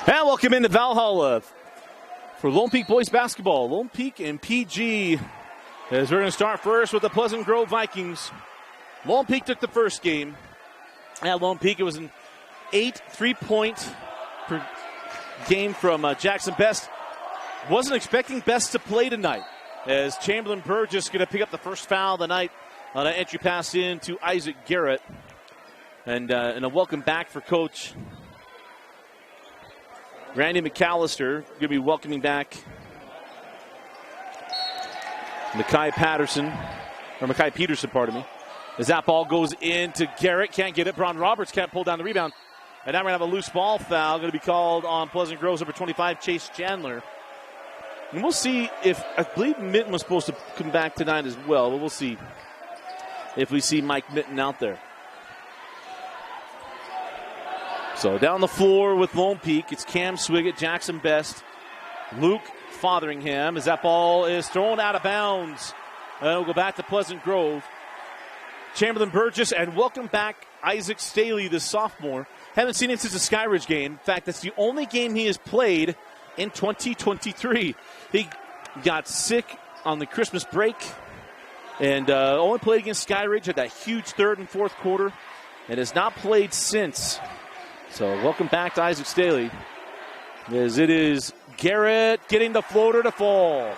And welcome into Valhalla for Lone Peak boys basketball. Lone Peak and PG, as we're going to start first with the Pleasant Grove Vikings. Lone Peak took the first game. At Lone Peak, it was an 8 3-point per game from Jackson Best. Wasn't expecting Best to play tonight, as Chamberlain Burgess going to pick up the first foul of the night on an entry pass in to Isaac Garrett. And a welcome back for Coach Randy McAllister. Going to be welcoming back Mackay Peterson, pardon me. As that ball goes into Garrett, can't get it. Braun Roberts can't pull down the rebound. And now we're going to have a loose ball foul going to be called on Pleasant Grove's number 25, Chase Chandler. And we'll see if, I believe Mitten was supposed to come back tonight as well, but we'll see if we see Mike Mitten out there. So down the floor with Lone Peak, it's Cam Swiggett, Jackson Best, Luke Fotheringham, as that ball is thrown out of bounds. We'll go back to Pleasant Grove. Chamberlain Burgess, and welcome back Isaac Staley, the sophomore. Haven't seen him since the Skyridge game. In fact, that's the only game he has played in 2023. He got sick on the Christmas break and only played against Skyridge, had that huge third and fourth quarter, and has not played since. So welcome back to Isaac Staley, as it is Garrett getting the floater to fall.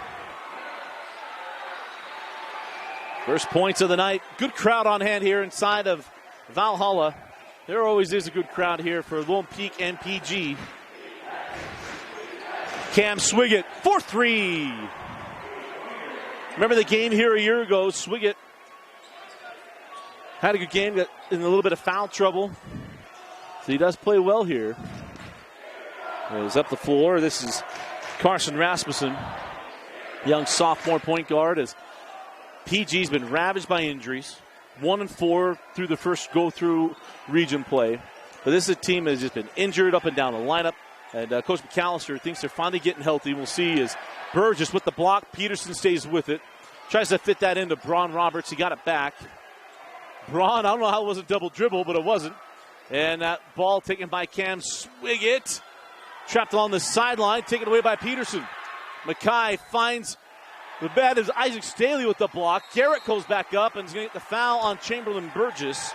First points of the night. Good crowd on hand here inside of Valhalla. There always is a good crowd here for Lone Peak and PG. Cam Swiggett, 4-3. Remember the game here a year ago? Swiggett had a good game, got in a little bit of foul trouble. So he does play well here. He's up the floor. This is Carson Rasmussen, young sophomore point guard, as PG's been ravaged by injuries. 1-4 through the first go-through region play. But this is a team that has just been injured up and down the lineup. And Coach McAllister thinks they're finally getting healthy. We'll see as Burgess with the block. Peterson stays with it. Tries to fit that into Braun Roberts. He got it back. Braun, I don't know how it wasn't double dribble, but it wasn't. And that ball taken by Cam Swiggett. Trapped along the sideline, taken away by Peterson. Mackay finds the bad is Isaac Staley with the block. Garrett goes back up and is going to get the foul on Chamberlain Burgess.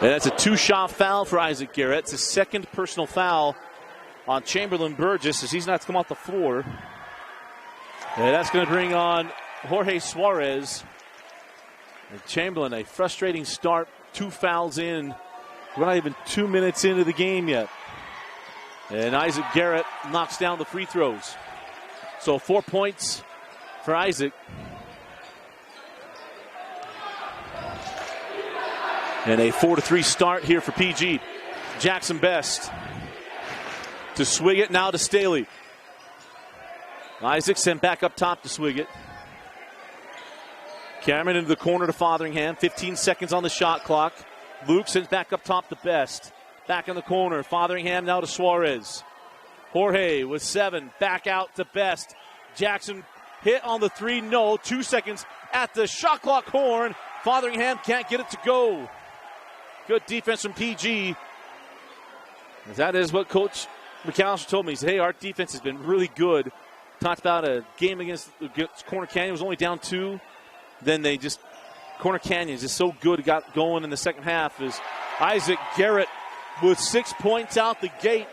And that's a two-shot foul for Isaac Garrett. It's his second personal foul on Chamberlain Burgess as he's not to come off the floor. And that's going to bring on Jorge Suarez. And Chamberlain, a frustrating start. 2 fouls in. We're not even 2 minutes into the game yet. And Isaac Garrett knocks down the free throws. So 4 points for Isaac. And a 4-3 start here for PG. Jackson Best to Swiggett, now to Staley. Isaac sent back up top to Swiggett. Cameron into the corner to Fotheringham. 15 seconds on the shot clock. Luke sends back up top to Best. Back in the corner. Fotheringham now to Suarez. Jorge with 7. Back out to Best. Jackson hit on the 3. No. 2 seconds at the shot clock horn. Fotheringham can't get it to go. Good defense from PG. That is what Coach McAllister told me. He said, hey, our defense has been really good. Talked about a game against Corner Canyon. It was only down 2. Then they just, Corner Canyon is just so good. It got going in the second half as Isaac Garrett with 6 points out the gate.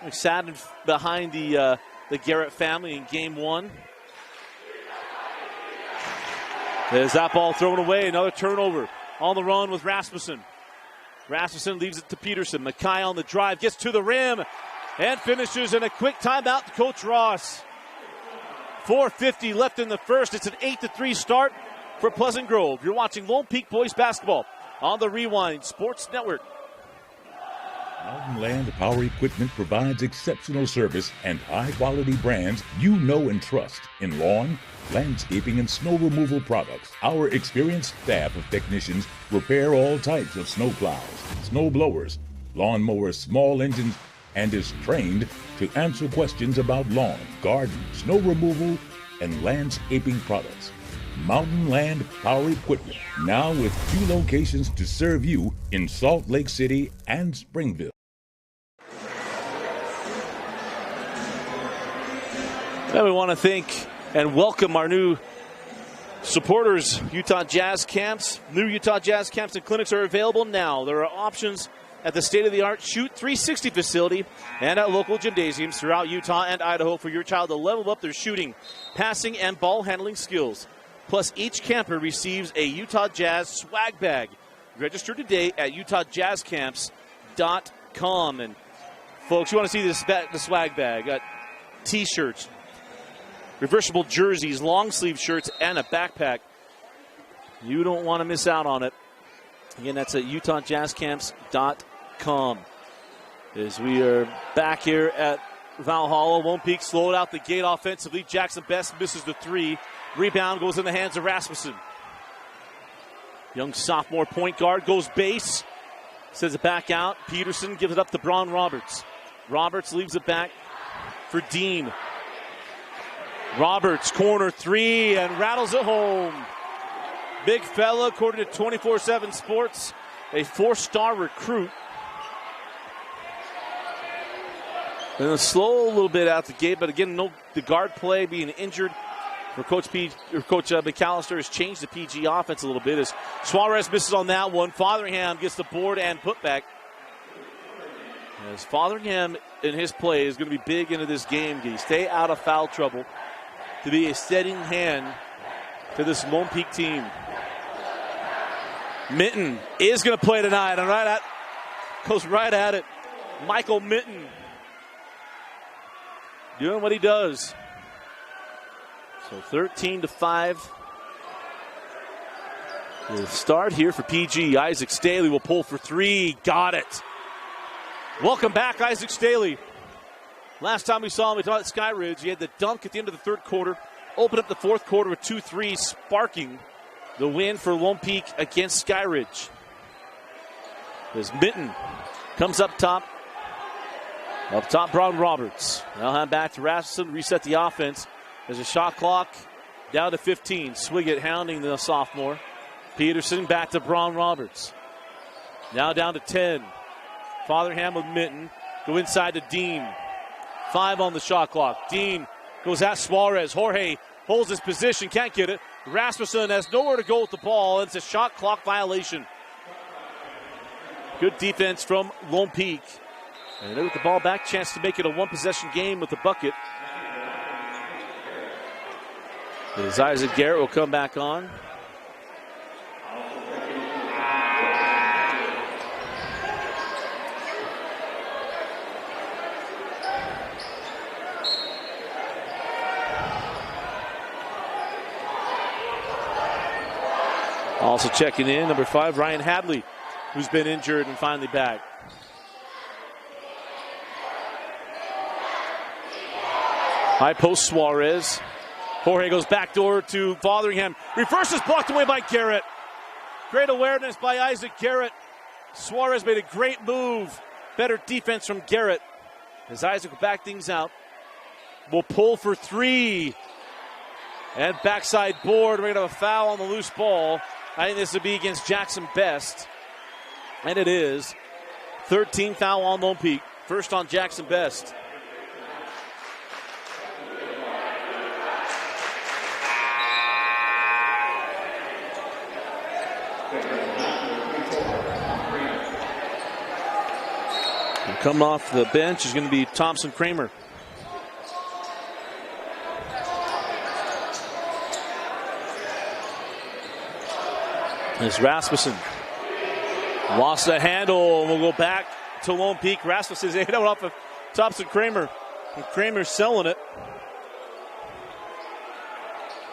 We sat behind the Garrett family in game 1. There's that ball thrown away. Another turnover on the run with Rasmussen. Rasmussen leaves it to Peterson. Mackay on the drive, gets to the rim, and finishes in a quick timeout to Coach Ross. 4:50 left in the first. It's an 8-3 start for Pleasant Grove. You're watching Lone Peak Boys Basketball on the Rewind Sports Network. Mountain Land Power Equipment provides exceptional service and high-quality brands you know and trust in lawn, landscaping, and snow removal products. Our experienced staff of technicians repair all types of snow plows, snow blowers, lawn mowers, small engines, and is trained to answer questions about lawn, garden, snow removal, and landscaping products. Mountain Land Power Equipment, now with 2 locations to serve you in Salt Lake City and Springville. Now we want to thank and welcome our new supporters, Utah Jazz Camps. New Utah Jazz Camps and clinics are available now. There are options at the state-of-the-art Shoot 360 facility and at local gymnasiums throughout Utah and Idaho for your child to level up their shooting, passing, and ball handling skills. Plus, each camper receives a Utah Jazz swag bag. Register today at utahjazzcamps.com. And folks, you want to see the swag bag. Got T-shirts, reversible jerseys, long sleeve shirts, and a backpack. You don't want to miss out on it. Again, that's at utahjazzcamps.com. As we are back here at Valhalla, Lone Peak slowed out the gate offensively. Jackson Best misses the 3. Rebound goes in the hands of Rasmussen. Young sophomore point guard goes base. Sends it back out. Peterson gives it up to Braun Roberts. Roberts leaves it back for Dean. Roberts, corner 3, and rattles it home. Big fella, according to 24/7 Sports, a 4-star recruit. And slow a little bit out the gate, but again, the guard play being injured for Coach McAllister has changed the PG offense a little bit as Suarez misses on that one. Fotheringham gets the board and putback. As Fotheringham in his play is going to be big into this game. Can he stay out of foul trouble to be a steadying hand to this Lone Peak team? Minton is going to play tonight, and goes right at it. Michael Minton doing what he does. So 13-5. We'll start here for PG. Isaac Staley will pull for 3. Got it. Welcome back, Isaac Staley. Last time we saw him, we talked about Sky Ridge. He had the dunk at the end of the third quarter. Opened up the fourth quarter with 2 threes, sparking the win for Lone Peak against Sky Ridge. As Minton comes up top. Up top, Braun Roberts. Now hand back to Rasmussen, reset the offense. There's a shot clock down to 15. Swiggett hounding the sophomore. Peterson back to Braun Roberts. Now down to 10. Fotheringham with Minton. Go inside to Dean. 5 on the shot clock. Dean goes at Suarez. Jorge holds his position, can't get it. Rasmussen has nowhere to go with the ball, and it's a shot clock violation. Good defense from Lone Peak. And they with the ball back, chance to make it a 1-possession game with the bucket. As Isaac Garrett will come back on. Also checking in, number 5, Ryan Hadley, who's been injured and finally back. High post Suarez. Jorge goes backdoor to Fotheringham. Reverses blocked away by Garrett. Great awareness by Isaac Garrett. Suarez made a great move. Better defense from Garrett. As Isaac will back things out. Will pull for 3. And backside board. We're going to have a foul on the loose ball. I think this would be against Jackson Best. And it is. 13th foul on Lone Peak. First on Jackson Best. Coming off the bench is going to be Thompson Kramer. As Rasmussen lost the handle, and we'll go back to Lone Peak. Rasmussen's 8 out off of Thompson Kramer. And Kramer's selling it.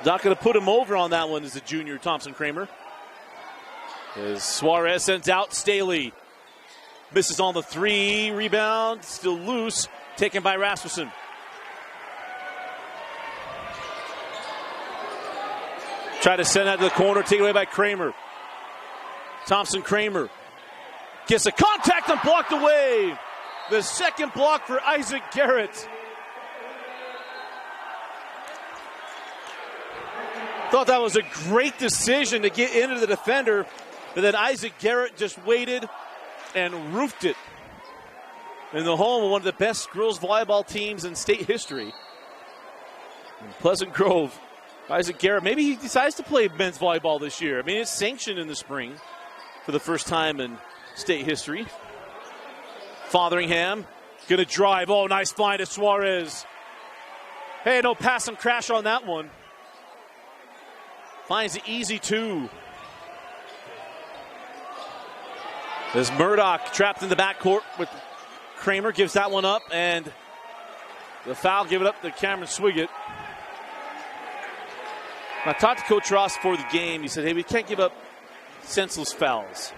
Not going to put him over on that one as a junior, Thompson Kramer. As Suarez sends out Staley. Misses on the 3. Rebound, still loose. Taken by Rasmussen. Try to send that to the corner. Taken away by Kramer. Thompson Kramer gets a contact and blocked away. The second block for Isaac Garrett. Thought that was a great decision to get into the defender, but then Isaac Garrett just waited and roofed it in the home of one of the best girls volleyball teams in state history. In Pleasant Grove, Isaac Garrett, maybe he decides to play men's volleyball this year. I mean, it's sanctioned in the spring for the first time in state history. Fotheringham going to drive. Oh, nice find to Suarez. Hey, no pass and crash on that one. Finds the easy two. As Murdoch trapped in the backcourt with Kramer, gives that one up, and the foul given up to Cameron Swiggett. I talked to Coach Ross before the game. He said, hey, we can't give up senseless fouls.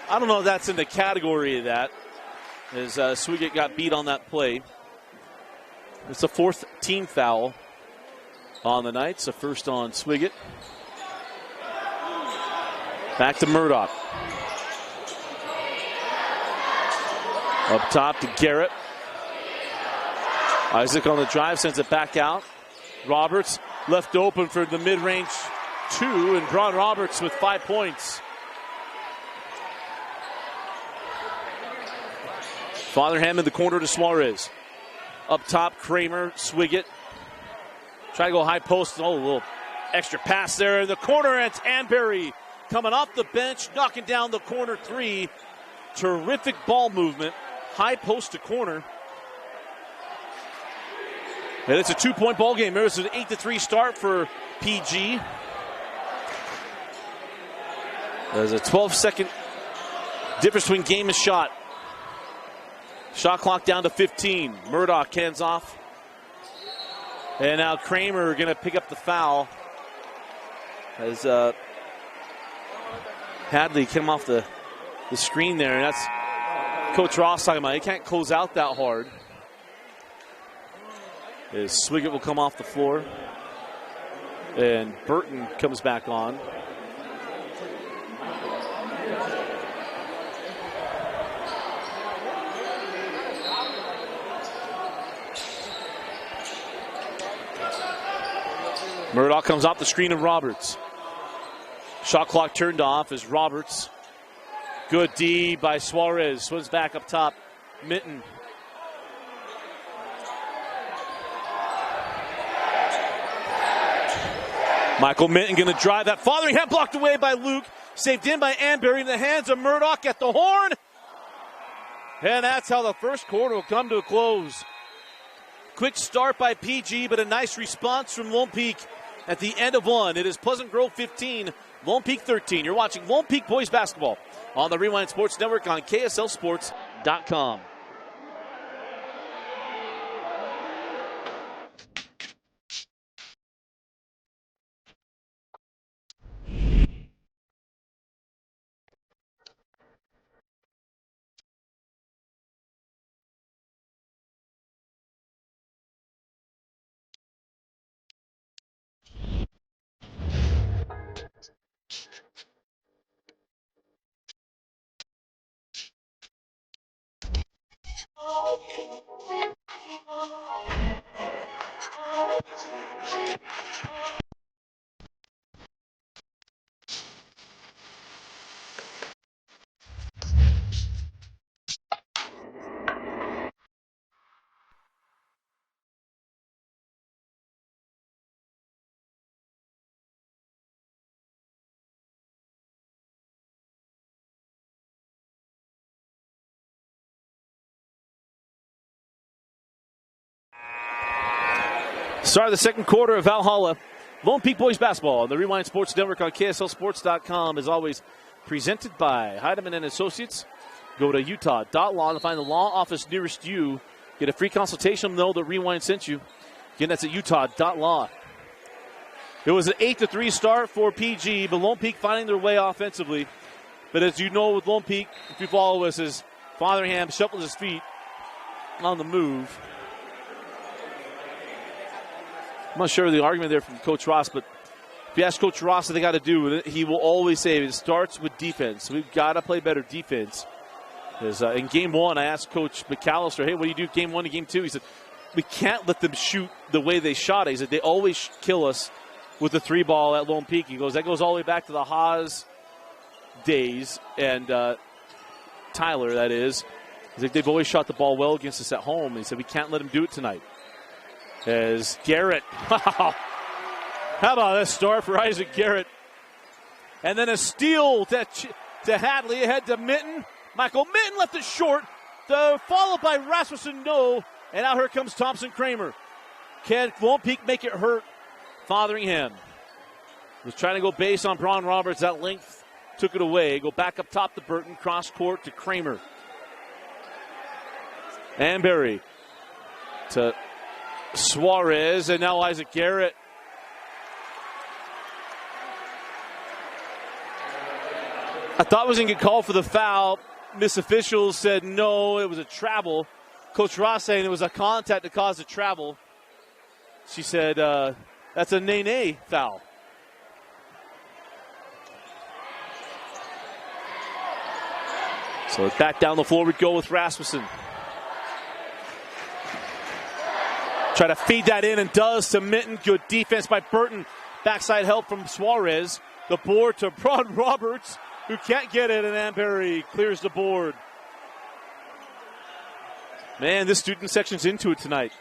I don't know if that's in the category of that, as Swiggett got beat on that play. It's the fourth team foul on the night. It's the first on Swiggett. Back to Murdoch. Up top to Garrett. Isaac on the drive, sends it back out. Roberts left open for the mid-range two, and Braun Roberts with 5 points. Fotheringham in the corner to Suarez. Up top, Kramer, Swiggett. Try to go high post. Oh, a little extra pass there in the corner, and it's Anberry coming off the bench, knocking down the corner three. Terrific ball movement. High post to corner. And it's a 2-point ball game. There's an 8-3 start for PG. There's a 12-second difference between game and shot. Shot clock down to 15. Murdoch hands off. And now Kramer going to pick up the foul. As Hadley came off the screen there. And that's Coach Ross talking about. He can't close out that hard. As Swiggett will come off the floor. And Burton comes back on. Murdoch comes off the screen of Roberts. Shot clock turned off as Roberts. Good D by Suarez. Swims back up top. Minton. Michael Minton going to drive that. Fotheringham blocked away by Luke. Saved in by Anberry in the hands of Murdoch at the horn. And that's how the first quarter will come to a close. Quick start by PG, but a nice response from Lone Peak at the end of one. It is Pleasant Grove 15, Lone Peak 13. You're watching Lone Peak Boys Basketball on the Rewind Sports Network on KSLSports.com. Start of the second quarter of Valhalla. Lone Peak Boys Basketball on the Rewind Sports Network on KSLSports.com, as always, presented by Heidemann and Associates. Go to utah.law to find the law office nearest you. Get a free consultation. Know that Rewind sent you. Again, that's at utah.law. It was an 8-3 start for PG, but Lone Peak finding their way offensively. But as you know with Lone Peak, if you follow us, is Fotheringham shuffles his feet on the move. I'm not sure of the argument there from Coach Ross, but if you ask Coach Ross what they got to do, he will always say it starts with defense. We've got to play better defense. Because in game one, I asked Coach McAllister, hey, what do you do game one to game two? He said, we can't let them shoot the way they shot it. He said, they always kill us with the 3 ball at Lone Peak. He goes, that goes all the way back to the Haas days, and Tyler, that is. He's like, they've always shot the ball well against us at home. He said, we can't let him do it tonight. As Garrett, wow. How about that start for Isaac Garrett? And then a steal to Hadley, ahead to Minton. Michael Minton left it short. Followed by Rasmussen, no. And now here comes Thompson Kramer. Can Lone Peak make it hurt? Fotheringham was trying to go base on Braun Roberts. That length took it away. Go back up top to Burton. Cross court to Kramer. Amberry to Suarez. And now Isaac Garrett. I thought I was going to get called for the foul. Miss officials said no, it was a travel. Coach Ross saying it was a contact that caused a travel. She said that's a nay foul. So back down the floor we go with Rasmussen. Try to feed that in and does to Minton. Good defense by Burton. Backside help from Suarez. The board to Braun Roberts, who can't get it, and Amberry clears the board. Man, this student section's into it tonight.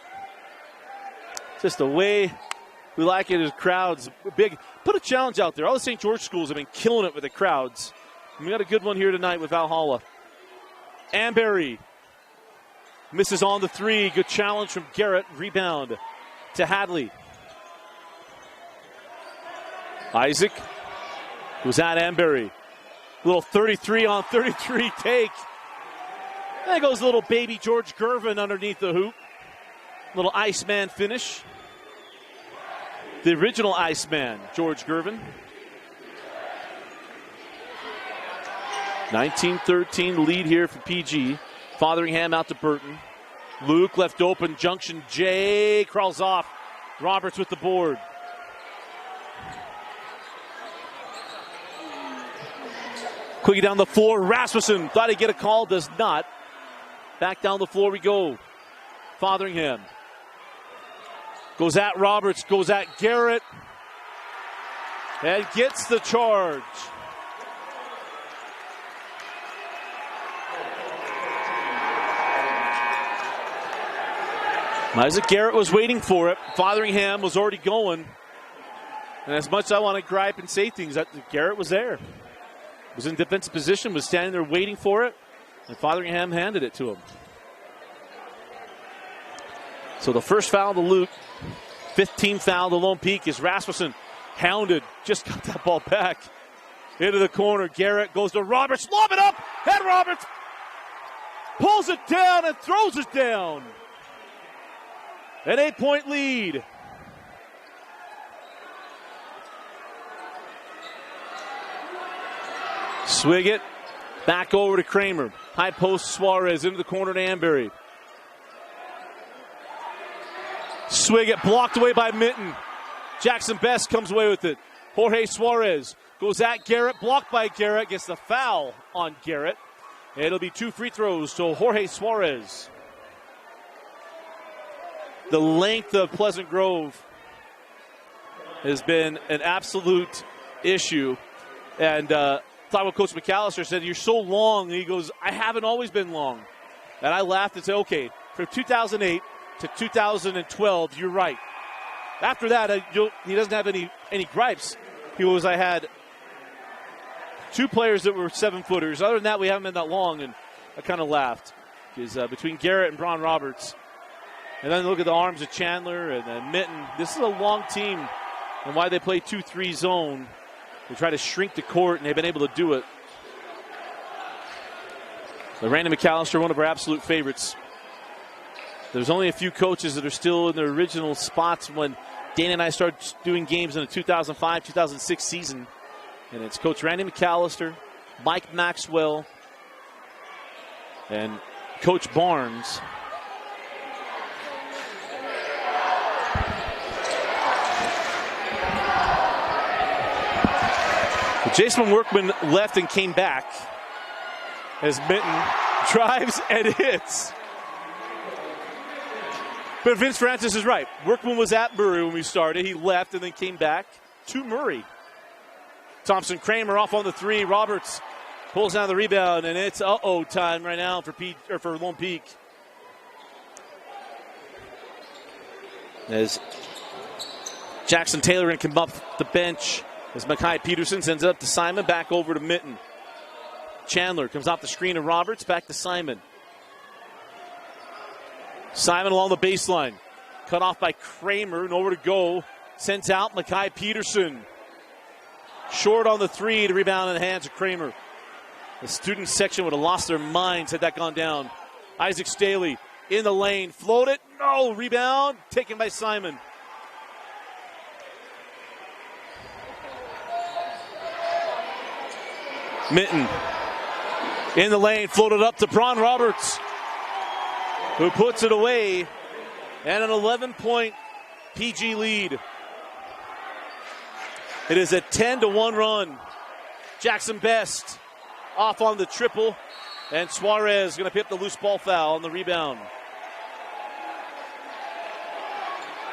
Just the way we like it as crowds. Big. Put a challenge out there. All the St. George schools have been killing it with the crowds. And we got a good one here tonight with Valhalla. Amberry misses on the 3. Good challenge from Garrett. Rebound to Hadley. Isaac was at Amberry. Little 33 on 33 take. There goes little baby George Gervin underneath the hoop. Little Iceman finish. The original Iceman, George Gervin. 19-13 lead here for PG. Fotheringham out to Burton. Luke left open. Junction J crawls off. Roberts with the board. Quickly down the floor. Rasmussen thought he'd get a call. Does not. Back down the floor we go. Fotheringham. Goes at Roberts. Goes at Garrett. And gets the charge. Isaac Garrett was waiting for it. Fotheringham was already going. And as much as I want to gripe and say things, Garrett was there. Was in defensive position, was standing there waiting for it, and Fotheringham handed it to him. So the first foul to Luke, 15th foul to Lone Peak is Rasmussen. Hounded, just got that ball back into the corner. Garrett goes to Roberts, lob it up, and Roberts pulls it down and throws it down. An 8-point lead. Swiggett back over to Kramer. High post Suarez into the corner to Amberry. Swiggett blocked away by Minton. Jackson Best comes away with it. Jorge Suarez goes at Garrett. Blocked by Garrett. Gets the foul on Garrett. It'll be 2 free throws to Jorge Suarez. The length of Pleasant Grove has been an absolute issue. And thought what Coach McAllister said, you're so long. And he goes, I haven't always been long. And I laughed and said, okay, from 2008 to 2012, you're right. After that, he doesn't have any gripes. He goes, I had 2 players that were 7-footers. Other than that, we haven't been that long. And I kind of laughed. Because between Garrett and Braun Roberts, and then look at the arms of Chandler and then Minton. This is a long team, and why they play 2-3 zone. They try to shrink the court, and they've been able to do it. But Randy McAllister, one of our absolute favorites. There's only a few coaches that are still in their original spots when Dana and I started doing games in the 2005-2006 season. And it's Coach Randy McAllister, Mike Maxwell, and Coach Barnes. Jason Workman left and came back as Minton drives and hits. But Vince Francis is right. Workman was at Murray when we started. He left and then came back. to Murray. Thompson Kramer off on the three. Roberts pulls down the rebound, and it's time right now for Lone Peak. As Jackson Taylor going to come up the bench as Makai Peterson sends it up to Simon, back over to Mitten. Chandler comes off the screen of Roberts, back to Simon. Simon along the baseline. Cut off by Kramer, nowhere to go. Sends out Makai Peterson. Short on the three to rebound in the hands of Kramer. The student section would have lost their minds had that gone down. Isaac Staley in the lane. Floated. No. Rebound. Taken by Simon. Mitten in the lane. Floated up to Bron Roberts, who puts it away. And an 11-point PG lead. It is a 10-1 run. Jackson Best off on the triple. And Suarez going to pick up the loose ball foul on the rebound.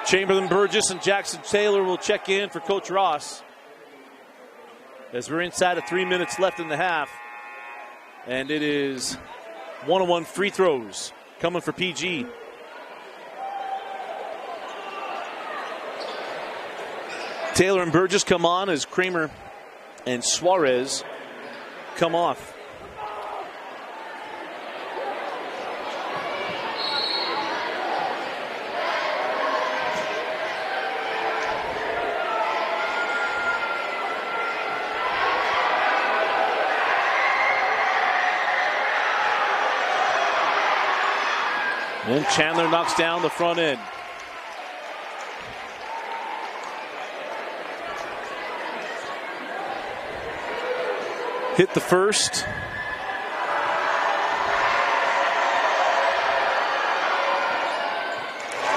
Chamberlain Burgess and Jackson Taylor will check in for Coach Ross, as we're inside of 3 minutes left in the half. And it is 1-on-1 free throws coming for PG. Taylor and Burgess come on as Kramer and Suarez come off. And Chandler knocks down the front end. Hit the first.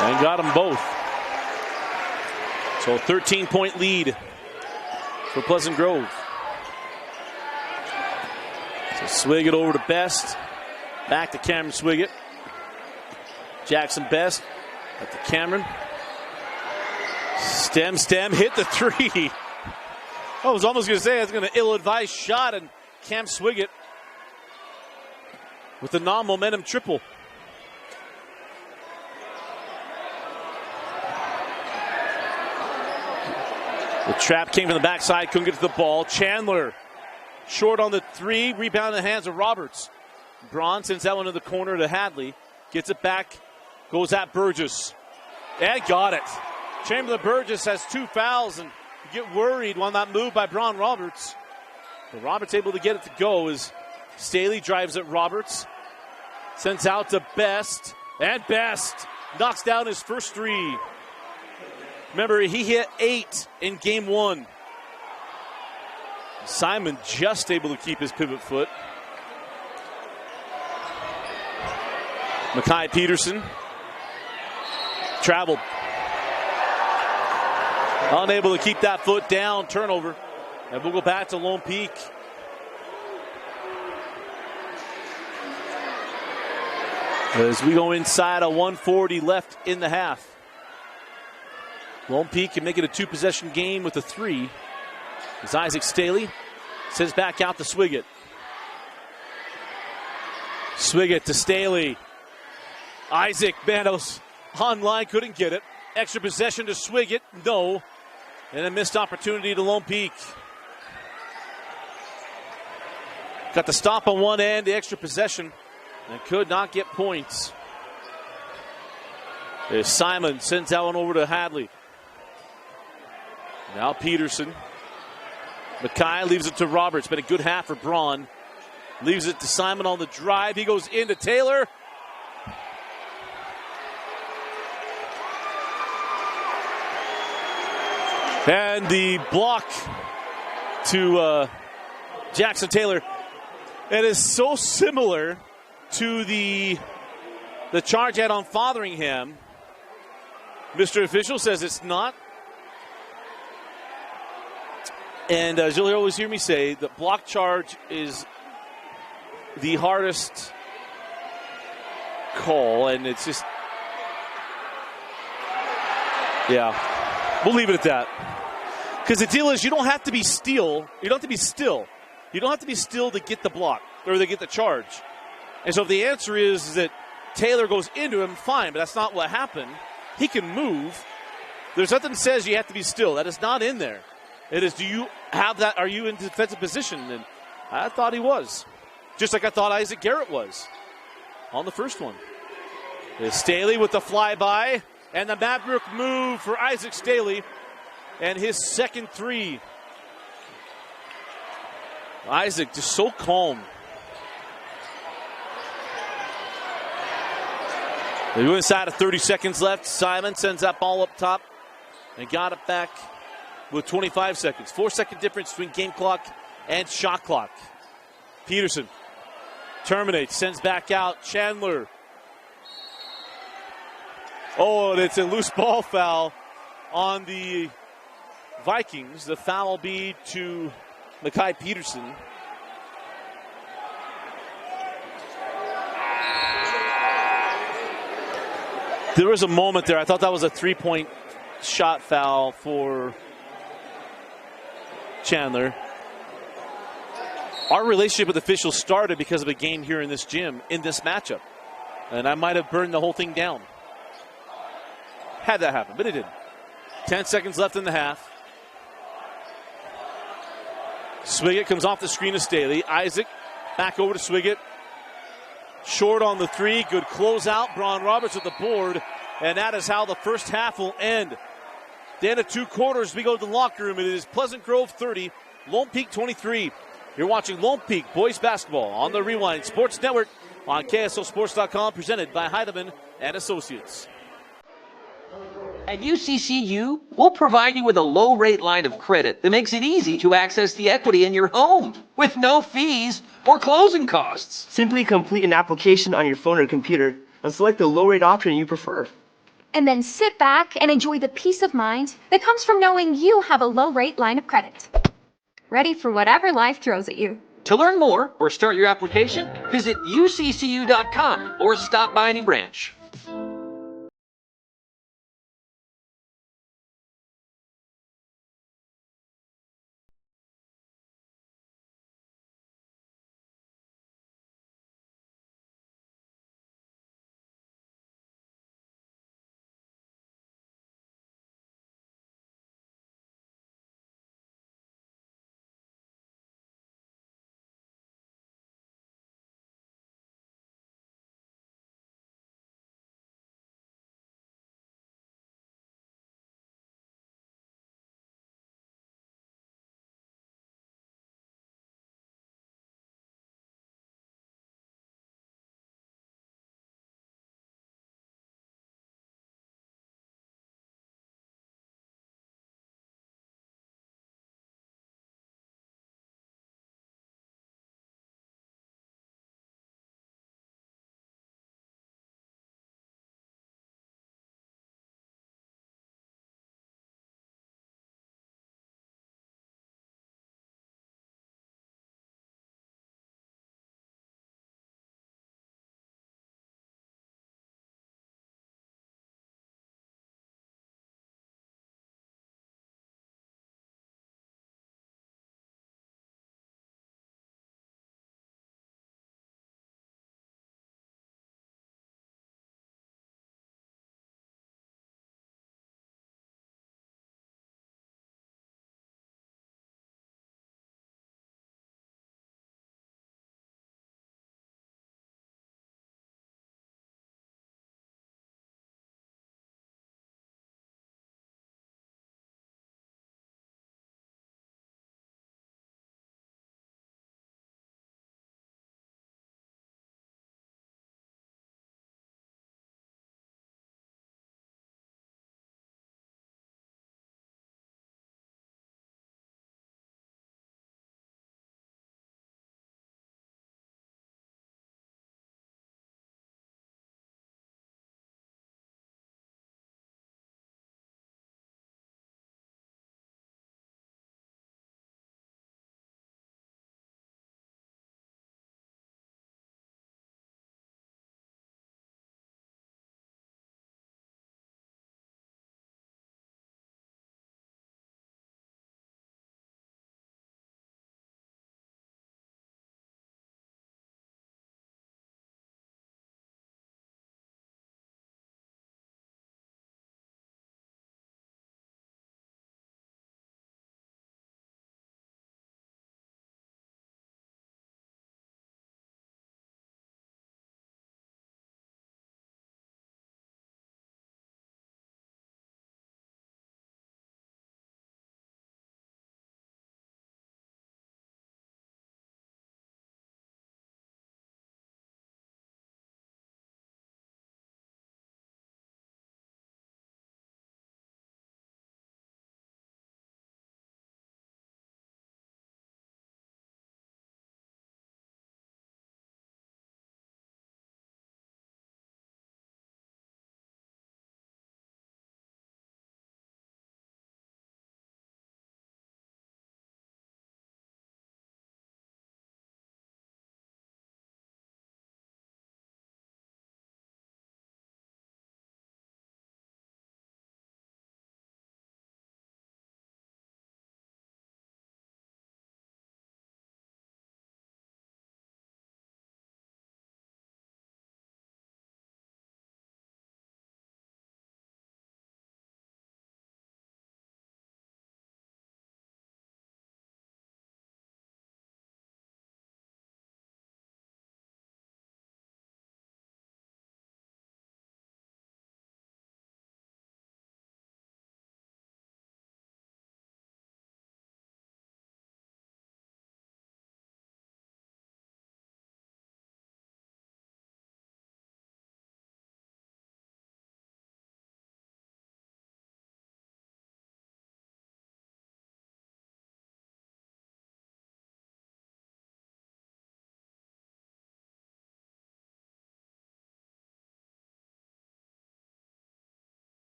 And got them both. So 13-point lead for Pleasant Grove. So Swiggett over to Best. Back to Cameron Swiggett. Jackson Best at the Cameron. Stem, hit the three. I was almost going to say that's going to ill-advised shot, and Cam Swiggett with the non-momentum triple. The trap came from the backside, couldn't get to the ball. Chandler short on the three, rebound in the hands of Roberts. Braun sends that one to the corner to Hadley. Gets it back, goes at Burgess. And got it. Chamberlain Burgess has 2 fouls, and you get worried on that move by Braun Roberts. But Roberts able to get it to go as Staley drives at Roberts. Sends out to Best. And Best knocks down his first three. Remember, he hit 8 in game 1. Simon just able to keep his pivot foot. Makai Peterson traveled. Unable to keep that foot down. Turnover. And we'll go back to Lone Peak. As we go inside, a 1:40 left in the half. Lone Peak can make it a 2-possession game with a 3. As Isaac Staley sends back out to Swiggett. Swiggett to Staley. Isaac Manos online, couldn't get it. Extra possession to Swiggett, no. And a missed opportunity to Lone Peak. Got the stop on one end, the extra possession, and could not get points. There's Simon, sends that one over to Hadley. Now Peterson. Makai leaves it to Roberts. Been a good half for Braun. Leaves it to Simon on the drive. He goes into Taylor. And the block to Jackson Taylor. It is so similar to the charge had on Fotheringham. Mr. Official says it's not. And as you'll always hear me say, the block charge is the hardest call. And it's just, yeah, we'll leave it at that. Because the deal is you don't have to be still. You don't have to be still. You don't have to be still to get the block or to get the charge. And so if the answer is that Taylor goes into him, fine, but that's not what happened. He can move. There's nothing that says you have to be still. That is not in there. It is, do you have that? Are you in defensive position? And I thought he was. Just like I thought Isaac Garrett was on the first one. There's Staley with the flyby. And the Maverick move for Isaac Staley. And his second three. Isaac just so calm. They go inside of 30 seconds left. Simon sends that ball up top and got it back with 25 seconds. 4-second difference between game clock and shot clock. Peterson terminates, sends back out. Chandler. Oh, and it's a loose ball foul on the Vikings. The foul will be to Makai Peterson. There was a moment there. I thought that was a 3-point shot foul for Chandler. Our relationship with officials started because of a game here in this gym, in this matchup. And I might have burned the whole thing down. Had that happen, but it didn't. 10 seconds left in the half. Swiggett comes off the screen of Staley. Isaac back over to Swiggett. Short on the three. Good closeout. Braun Roberts with the board. And that is how the first half will end. The end of 2 quarters, we go to the locker room. It is Pleasant Grove 30, Lone Peak 23. You're watching Lone Peak boys basketball on the Rewind Sports Network on KSLSports.com, presented by Heidemann and Associates. At UCCU, we'll provide you with a low-rate line of credit that makes it easy to access the equity in your home with no fees or closing costs. Simply complete an application on your phone or computer and select the low-rate option you prefer. And then sit back and enjoy the peace of mind that comes from knowing you have a low-rate line of credit. Ready for whatever life throws at you. To learn more or start your application, visit uccu.com or stop by any branch.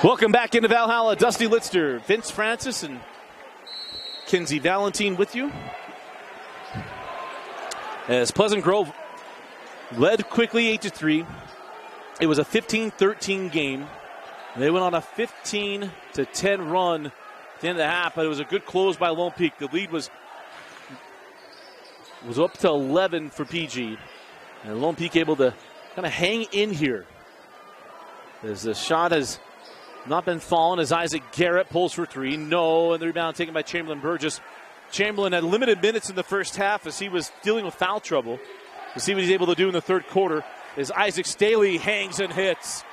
Welcome back into Valhalla. Dusty Litzter, Vince Francis, and Kinsey Valentine with you. As Pleasant Grove led quickly 8-3. It was a 15-13 game. They went on a 15-10 run at the end of the half, but it was a good close by Lone Peak. The lead was up to 11 for PG. And Lone Peak able to kind of hang in here. As the shot has not been fallen, as Isaac Garrett pulls for three. No, and the rebound taken by Chamberlain Burgess. Chamberlain had limited minutes in the first half as he was dealing with foul trouble. To see what he's able to do in the third quarter as Isaac Staley hangs and hits.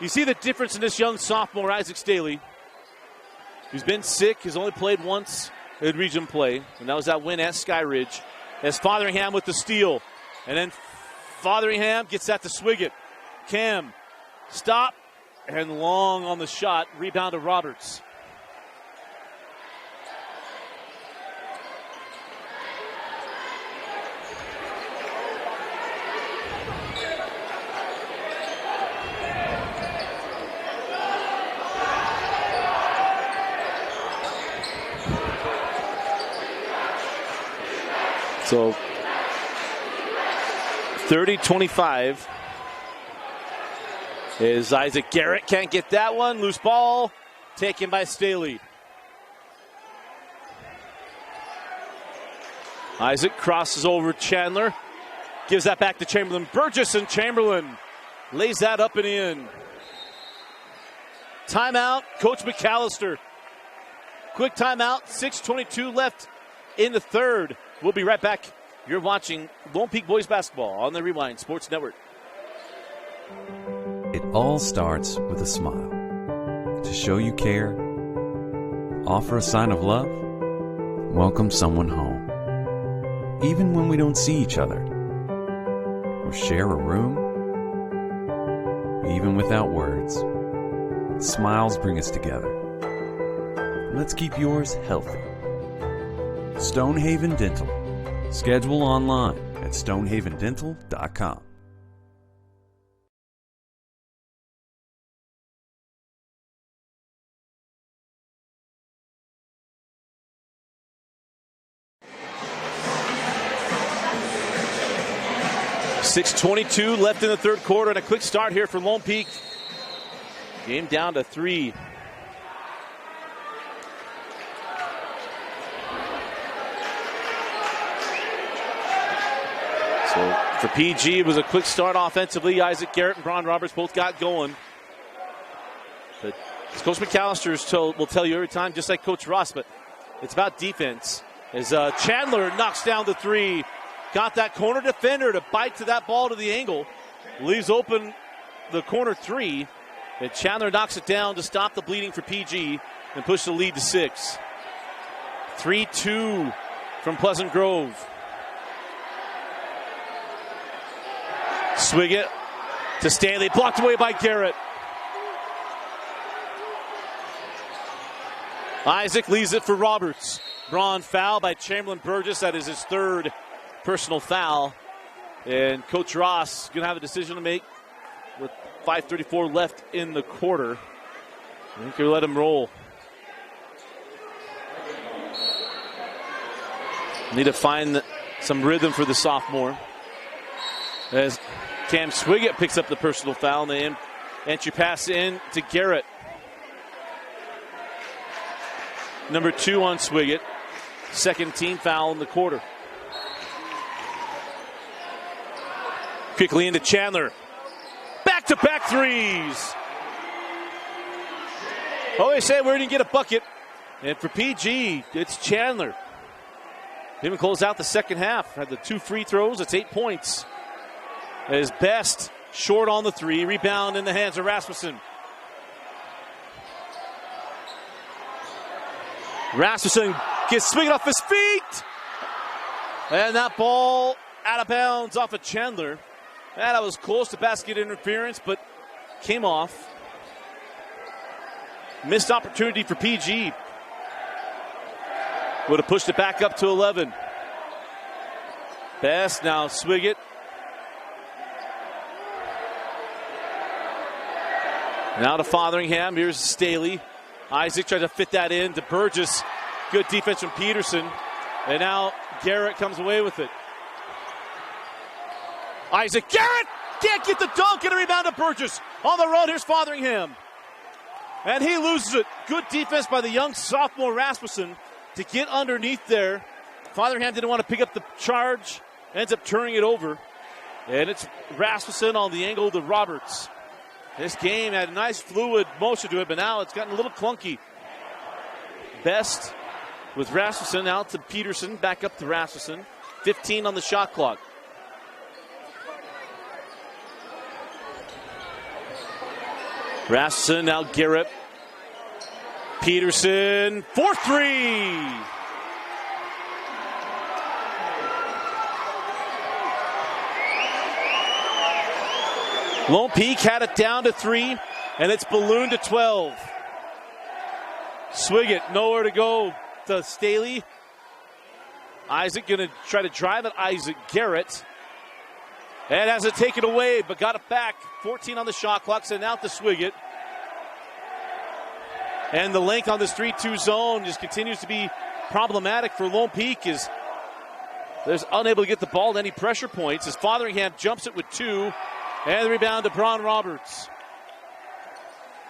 You see the difference in this young sophomore, Isaac Staley, who's been sick, has only played once in region play, and that was that win at Sky Ridge. As Fotheringham with the steal, and then Fotheringham gets that to Swiggett. Cam, stop, and long on the shot, rebound to Roberts. So 30-25 is Isaac Garrett. Can't get that one. Loose ball taken by Staley. Isaac crosses over Chandler. Gives that back to Chamberlain Burgess, and Chamberlain lays that up and in. Timeout, Coach McAllister. Quick timeout, 6:22 left in the third. We'll be right back. You're watching Lone Peak Boys Basketball on the Rewind Sports Network. It all starts with a smile. To show you care, offer a sign of love, welcome someone home. Even when we don't see each other, or share a room, even without words, smiles bring us together. Let's keep yours healthy. Stonehaven Dental. Schedule online at stonehavendental.com. .6:22 left in the third quarter, and a quick start here for Lone Peak. Game down to 3. So for PG, it was a quick start offensively. Isaac Garrett and Bron Roberts both got going. But as Coach McAllister will tell you every time, just like Coach Ross, but it's about defense. As Chandler knocks down the three. Got that corner defender to bite to that ball to the angle. Leaves open the corner three. And Chandler knocks it down to stop the bleeding for PG and push the lead to 6. 3-2 from Pleasant Grove. Swiggett to Stanley, blocked away by Garrett. Isaac leaves it for Roberts. Braun foul by Chamberlain Burgess. That is his third personal foul. And Coach Ross going to have a decision to make with 5:34 left in the quarter. I think he'll let him roll. Need to find some rhythm for the sophomore. As Cam Swiggett picks up the personal foul, and the entry pass in to Garrett. Number 2 on Swiggett. Second team foul in the quarter. Quickly into Chandler. Back-to-back threes. Always say we're going to get a bucket. And for PG, it's Chandler. Didn't close out the second half. Had the 2 free throws. It's 8 points. His best short on the 3. Rebound in the hands of Rasmussen. Rasmussen gets swinging off his feet. And that ball out of bounds off of Chandler. That was close to basket interference, but came off. Missed opportunity for PG. Would have pushed it back up to 11. Best now Swiggett. Now to Fotheringham. Here's Staley. Isaac tried to fit that in to Burgess. Good defense from Peterson. And now Garrett comes away with it. Isaac Garrett can't get the dunk, and a rebound to Burgess. On the road, here's Fotheringham. And he loses it. Good defense by the young sophomore Rasmussen to get underneath there. Fotheringham didn't want to pick up the charge. Ends up turning it over. And it's Rasmussen on the angle to Roberts. This game had a nice fluid motion to it, but now it's gotten a little clunky. Best with Rasmussen out to Peterson, back up to Rasmussen. 15 on the shot clock. Rasmussen, now Garrett. Peterson, 4-3. Lone Peak had it down to 3, and it's ballooned to 12. Swiggett, nowhere to go to Staley. Isaac going to try to drive at Isaac Garrett. And has it taken away, but got it back. 14 on the shot clock, sent out to Swiggett. And the length on this 3-2 zone just continues to be problematic for Lone Peak, as they're unable to get the ball to any pressure points, as Fotheringham jumps it with 2. And the rebound to Braun Roberts.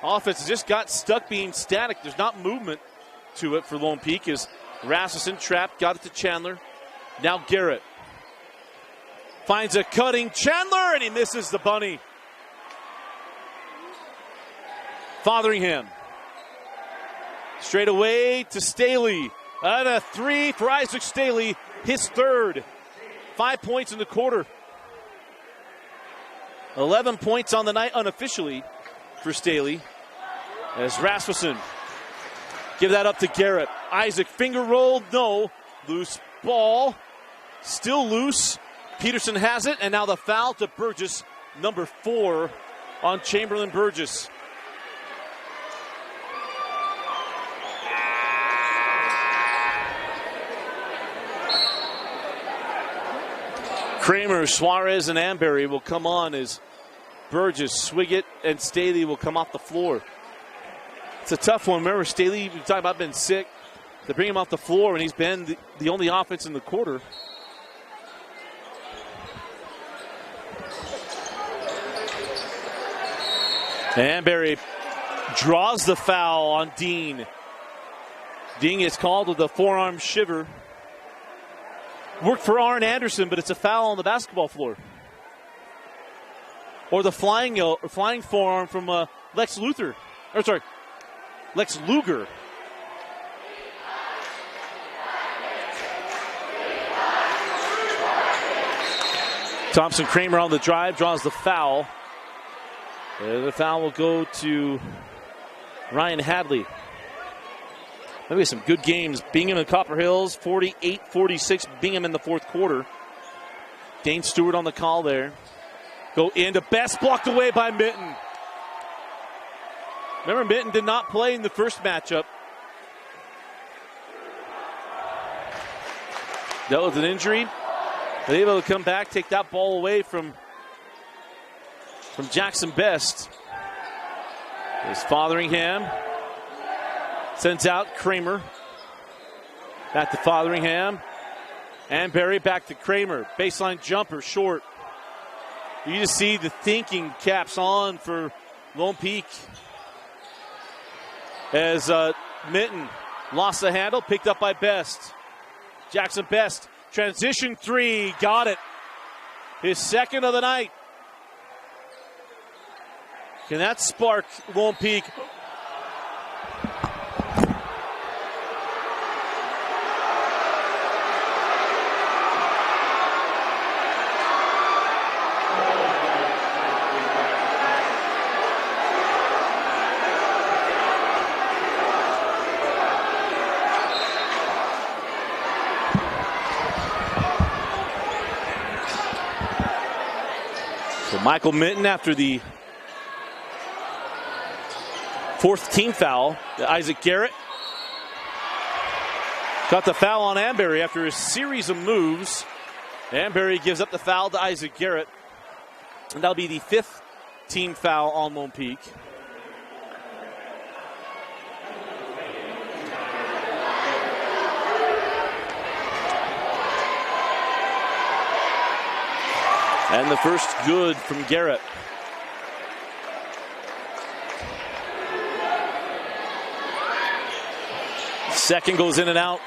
Offense has just got stuck being static. There's not movement to it for Lone Peak, as Rasmussen trapped, got it to Chandler. Now Garrett finds a cutting Chandler, and he misses the bunny. Fotheringham straight away to Staley. And a 3 for Isaac Staley, his third. 5 points in the quarter. 11 points on the night unofficially for Staley. As Rasmussen give that up to Garrett. Isaac finger rolled, no. Loose ball, still loose. Peterson has it, and now the foul to Burgess, number 4 on Chamberlain Burgess. Kramer, Suarez, and Amberry will come on as Burgess, Swiggett, and Staley will come off the floor. It's a tough one. Remember, Staley, we talked about being sick. They bring him off the floor, and he's been the only offense in the quarter. Amberry draws the foul on Dean. Dean is called with a forearm shiver. Worked for Arn Anderson, but it's a foul on the basketball floor. Or the flying forearm from Lex Luger. Thompson Kramer on the drive, draws the foul. The foul will go to Ryan Hadley. Maybe some good games. Bingham and Copper Hills, 48-46. Bingham in the fourth quarter. Dane Stewart on the call there. Go into Best, blocked away by Minton. Remember, Minton did not play in the first matchup. Dealt with an injury. But able to come back, take that ball away from Jackson Best. There's Fotheringham. Sends out Kramer. Back to Fotheringham. And Barry back to Kramer. Baseline jumper, short. You just see the thinking caps on for Lone Peak. As Minton lost the handle, picked up by Best. Jackson Best, transition 3, got it. His second of the night. Can that spark Lone Peak? Michael Minton after the fourth team foul. Isaac Garrett got the foul on Amberry after a series of moves. Amberry gives up the foul to Isaac Garrett. And that'll be the fifth team foul on Lone Peak. And the first good from Garrett. Second goes in and out.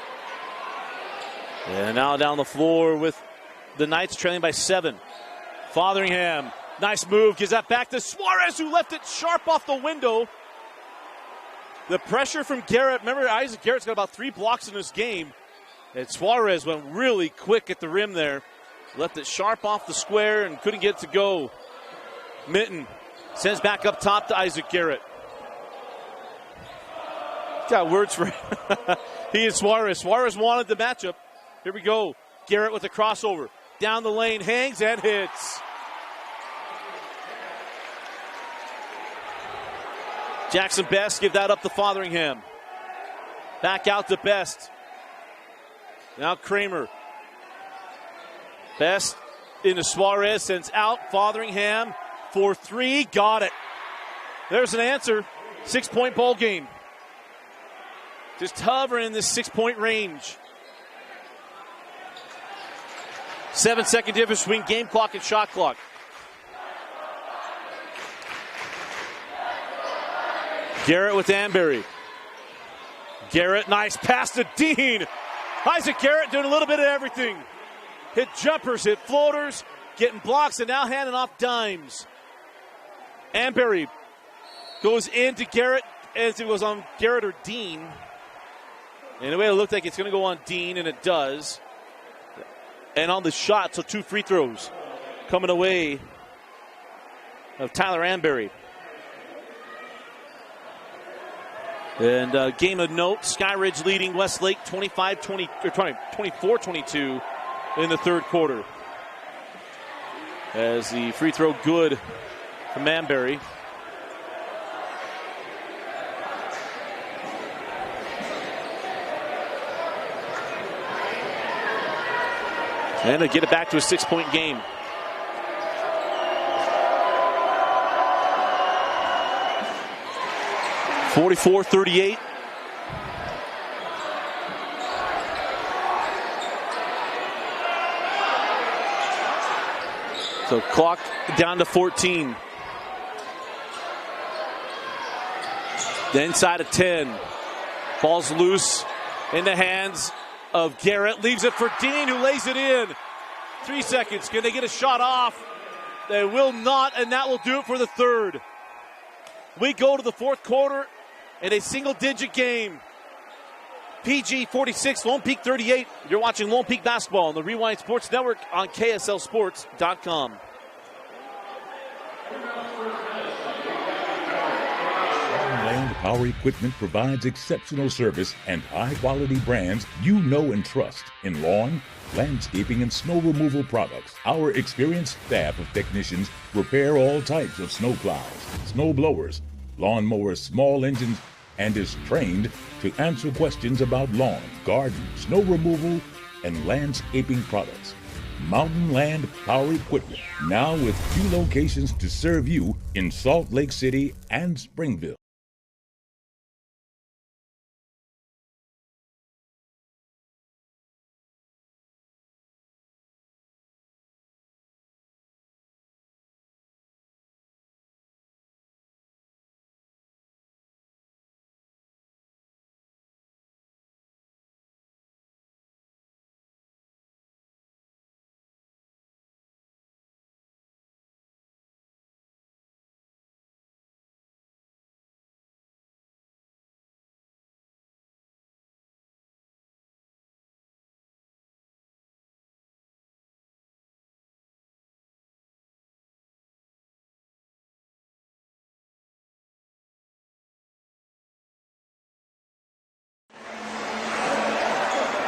And now down the floor with the Knights trailing by 7. Fotheringham, nice move, gives that back to Suarez, who left it sharp off the window. The pressure from Garrett, remember Isaac Garrett's got about 3 blocks in this game. And Suarez went really quick at the rim there. Left it sharp off the square and couldn't get it to go. Minton sends back up top to Isaac Garrett. Got words for him. He and Suarez. Suarez wanted the matchup. Here we go. Garrett with the crossover. Down the lane, hangs and hits. Jackson Best give that up to Fotheringham. Back out to Best. Now Kramer. Best into Suarez, sends out Fotheringham for 3. Got it. There's an answer. 6-point ball game. Just hovering in this 6-point range. 7-second difference between game clock and shot clock. Garrett with Anberry. Garrett, nice pass to Dean. Isaac Garrett doing a little bit of everything. Hit jumpers, hit floaters, getting blocks, and now handing off dimes. Anberry goes into Garrett as it was on Garrett or Dean. And the way it looked like it's going to go on Dean, and it does. And on the shot, so 2 free throws coming away of Tyler Anberry. And game of note, Skyridge leading Westlake 24-22 in the third quarter. As the free throw good from Anberry. And they get it back to a 6-point game. (44-38). So clock down to 14. The inside of 10. Falls loose in the hands of Garrett. Leaves it for Dean, who lays it in. 3 seconds. Can they get a shot off? They will not, and that will do it for the third. We go to the fourth quarter in a single-digit game. PG 46, Lone Peak 38. You're watching Lone Peak basketball on the Rewind Sports Network on KSLSports.com. Land Power Equipment provides exceptional service and high-quality brands you know and trust in lawn, landscaping, and snow removal products. Our experienced staff of technicians repair all types of snow plows, snow blowers, lawn mowers, small engines, and is trained to answer questions about lawn, garden, snow removal, and landscaping products. Mountain Land Power Equipment, now with 2 locations to serve you in Salt Lake City and Springville.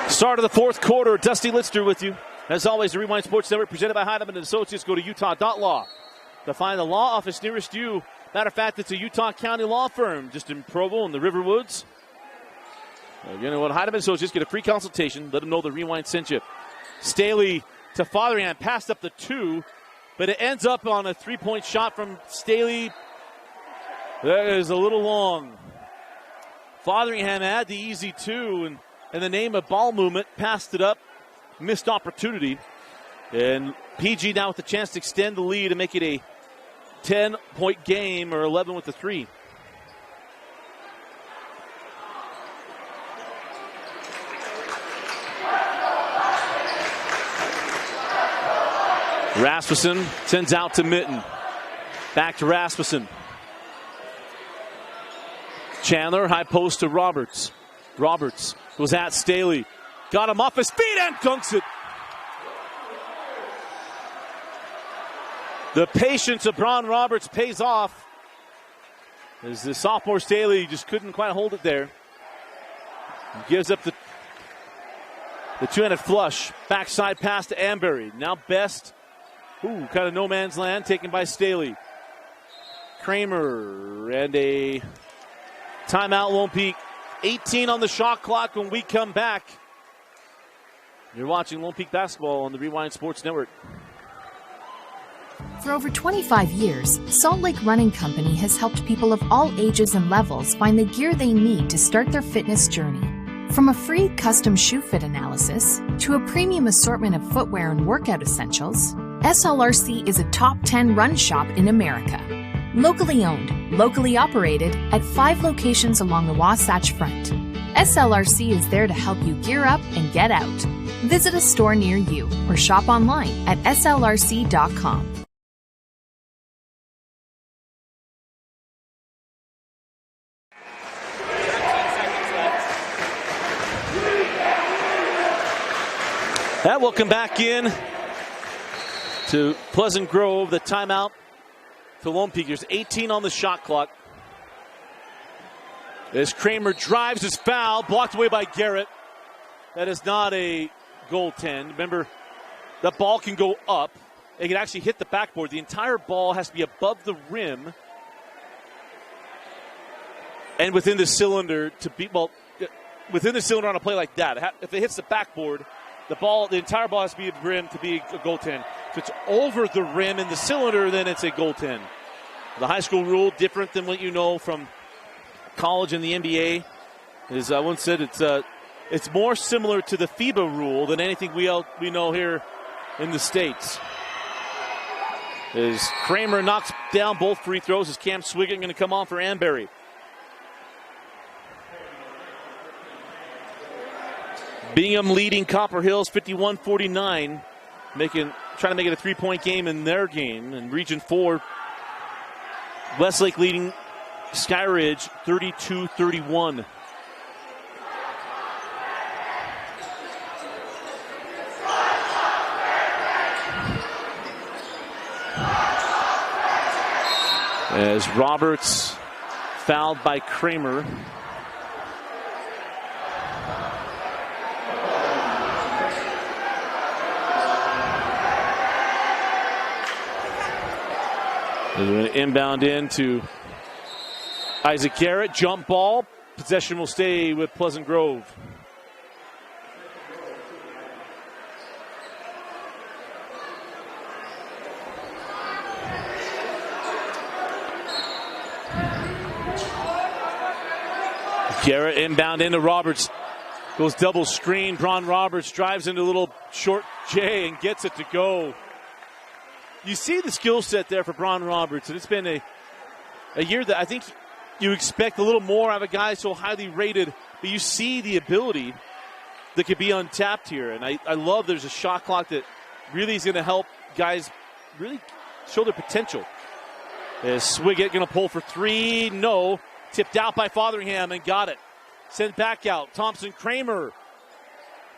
Start of the fourth quarter. Dusty Litster with you. As always, the Rewind Sports Network presented by Heidemann & Associates. Go to utah.law to find the law office nearest you. Matter of fact, it's a Utah County law firm just in Provo in the Riverwoods. You know what? Heidemann & Associates, get a free consultation. Let them know the Rewind sent you. Staley to Fotheringham, passed up the 2, but it ends up on a 3-point shot from Staley. That is a little long. Fotheringham had the easy 2, and in the name of ball movement, passed it up. Missed opportunity. And PG now with the chance to extend the lead and make it a 10-point game, or 11 with the 3. Rasmussen sends out to Mitten. Back to Rasmussen. Chandler, high post to Roberts. Roberts was at Staley. Got him off his feet and dunks it. The patience of Bron Roberts pays off, as the sophomore Staley just couldn't quite hold it there. He gives up the two-handed flush. Backside pass to Amberry. Now Best. Ooh, kind of no man's land, taken by Staley. Kramer, and a timeout, Lone Peak. 18 on the shot clock when we come back. You're watching Lone Peak basketball on the Rewind Sports Network. For over 25 years, Salt Lake Running Company has helped people of all ages and levels find the gear they need to start their fitness journey. From a free custom shoe fit analysis to a premium assortment of footwear and workout essentials, SLRC is a top 10 run shop in America. Locally owned, locally operated at 5 locations along the Wasatch Front. SLRC is there to help you gear up and get out. Visit a store near you or shop online at slrc.com. That will come back in to Pleasant Grove. The timeout to Lone Peak. There's 18 on the shot clock. As Kramer drives his foul, blocked away by Garrett. That is not a goaltend. Remember, the ball can go up. It can actually hit the backboard. The entire ball has to be above the rim and within the cylinder to be, well, within the cylinder on a play like that. If it hits the backboard, the entire ball has to be at the rim to be a goaltend. If it's over the rim in the cylinder, then it's a goaltend. The high school rule, different than what you know from college and the NBA. As I once said, it's more similar to the FIBA rule than anything we know here in the States. As Kramer knocks down both free throws, is Cam Swiggett going to come on for Amberry. Bingham leading Copper Hills 51-49, trying to make it a 3-point game in their game. In Region 4, Westlake leading Skyridge 32-31. As Roberts fouled by Kramer. They're going to inbound into Isaac Garrett. Jump ball. Possession will stay with Pleasant Grove. Garrett inbound into Roberts. Goes double screen. Bron Roberts drives into a little short J and gets it to go. You see the skill set there for Bron Roberts, and it's been a year that I think you expect a little more out of a guy so highly rated, but you see the ability that could be untapped here. And I love there's a shot clock that really is going to help guys really show their potential. Is Swiggett going to pull for 3? No. Tipped out by Fotheringham and got it. Sent back out. Thompson Kramer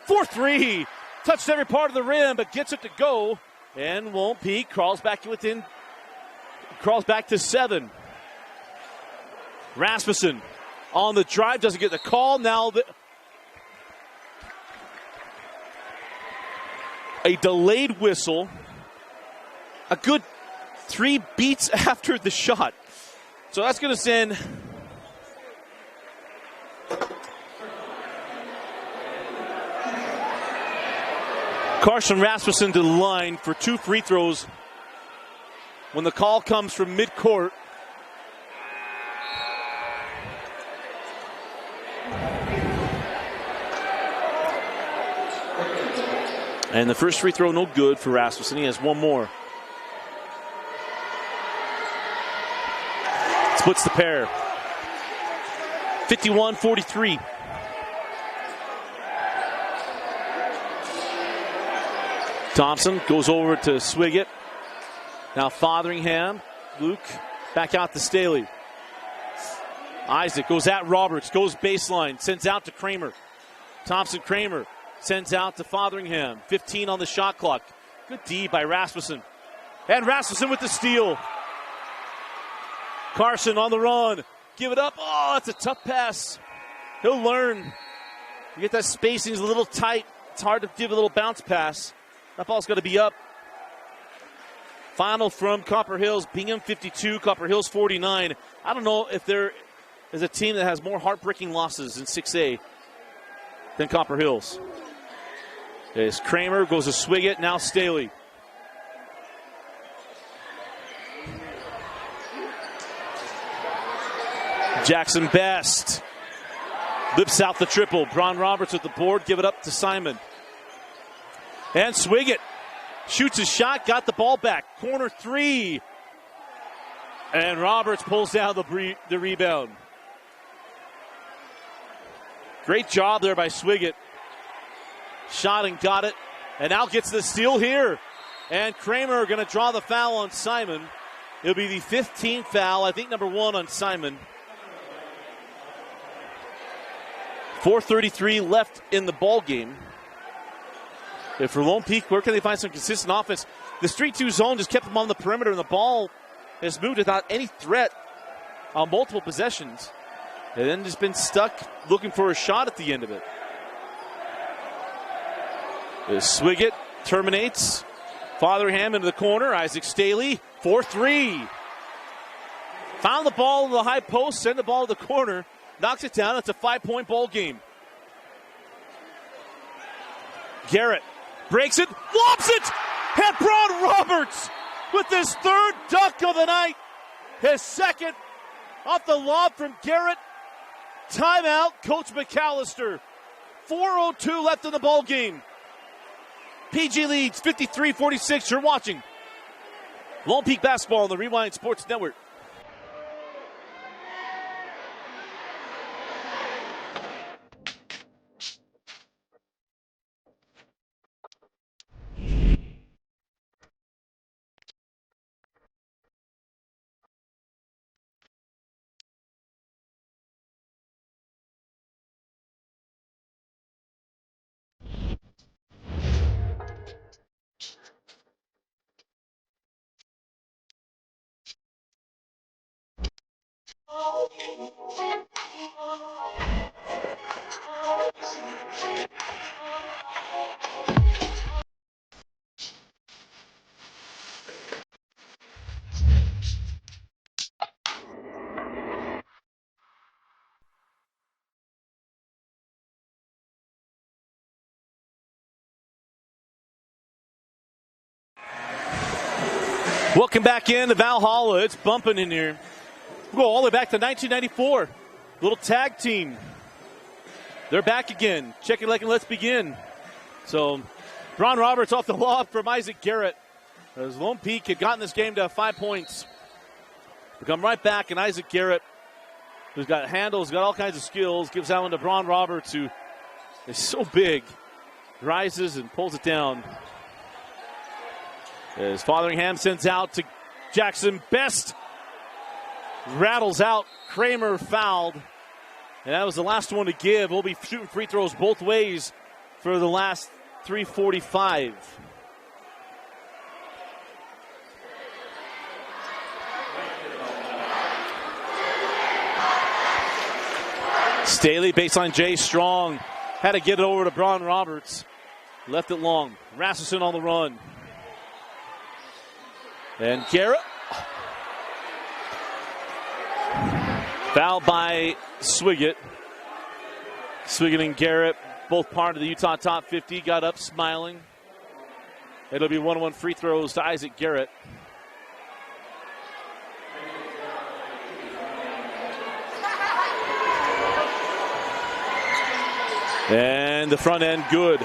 for 3. Touched every part of the rim, but gets it to go. And Lone Peak crawls back to 7. Rasmussen on the drive, doesn't get the call. Now a delayed whistle. A good 3 beats after the shot. So that's going to send Carson Rasmussen to the line for 2 free throws when the call comes from midcourt. And the first free throw no good for Rasmussen. He has one more. Splits the pair. 51-43. Thompson goes over to Swiggett. Now Fotheringham. Luke back out to Staley. Isaac goes at Roberts. Goes baseline. Sends out to Kramer. Thompson-Kramer sends out to Fotheringham. 15 on the shot clock. Good D by Rasmussen. And Rasmussen with the steal. Carson on the run. Give it up. Oh, it's a tough pass. He'll learn. You get that spacing is a little tight. It's hard to give a little bounce pass. That ball's got to be up. Final from Copper Hills. Bingham 52, Copper Hills 49. I don't know if there is a team that has more heartbreaking losses in 6A than Copper Hills. As Kramer goes to Swiggett, now Staley. Jackson Best lips out the triple. Bron Roberts with the board, give it up to Simon. And Swiggett shoots his shot, got the ball back. Corner three. And Roberts pulls down the rebound. Great job there by Swiggett. Shot and got it. And now gets the steal here. And Kramer going to draw the foul on Simon. It'll be the 15th foul, I think number 1 on Simon. 4:33 left in the ball game. And for Lone Peak, where can they find some consistent offense? The 3-2 zone just kept them on the perimeter, and the ball has moved without any threat on multiple possessions. And then just been stuck looking for a shot at the end of it. As Swiggett terminates. Fotheringham into the corner. Isaac Staley, 4-3. Found the ball in the high post, send the ball to the corner. Knocks it down. It's a 5-point ball game. Garrett breaks it, lobs it, and Bron Roberts with his 3rd dunk of the night. His 2nd off the lob from Garrett. Timeout, Coach McAllister. 4:02 left in the ball game. PG leads 53-46. You're watching Lone Peak Basketball on the Rewind Sports Network. Welcome back in to Valhalla. It's bumping in here. We'll go all the way back to 1994. Little tag team. They're back again. Check it like and let's begin. So, Bron Roberts off the lob from Isaac Garrett. As Lone Peak had gotten this game to 5 points. We come right back, and Isaac Garrett, who's got handles, got all kinds of skills, gives that one to Bron Roberts, who is so big, rises and pulls it down. As Fotheringham sends out to Jackson Best. Rattles out. Kramer fouled. And that was the last one to give. We'll be shooting free throws both ways for the last 3:45. Staley, baseline J, strong. Had to get it over to Bron Roberts. Left it long. Rasmussen on the run. And Garrett. Fouled by Swiggett. Swiggett and Garrett, both part of the Utah top 50, got up smiling. It'll be 1-1 free throws to Isaac Garrett. And the front end good.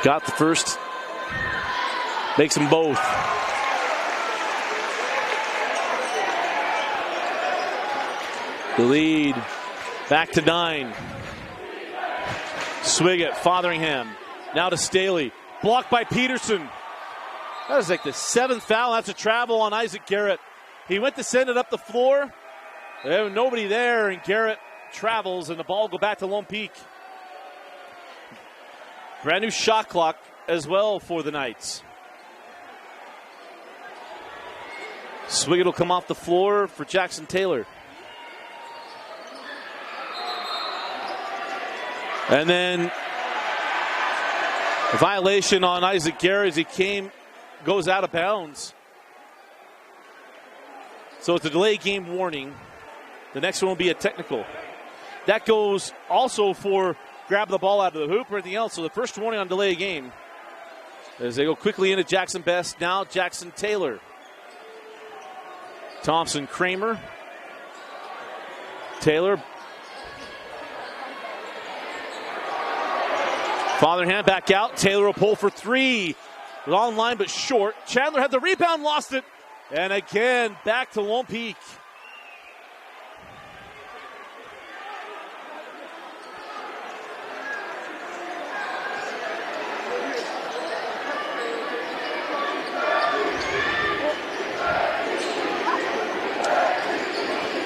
Got the first. Makes them both. The lead back to 9. Swiggett, Fotheringham. Now to Staley. Blocked by Peterson. That was like the 7th foul. That's a travel on Isaac Garrett. He went to send it up the floor. There was nobody there, and Garrett travels, and the ball will go back to Lone Peak. Brand new shot clock as well for the Knights. Swiggett will come off the floor for Jackson Taylor. And then a violation on Isaac Garrett as he goes out of bounds. So it's a delay game warning. The next one will be a technical. That goes also for grab the ball out of the hoop or anything else. So the first warning on delay game as they go quickly into Jackson Best. Now Jackson Taylor. Thompson, Kramer. Taylor. Fotheringham back out. Taylor will pull for 3. Long line but short. Chandler had the rebound, lost it. And again, back to Lone Peak.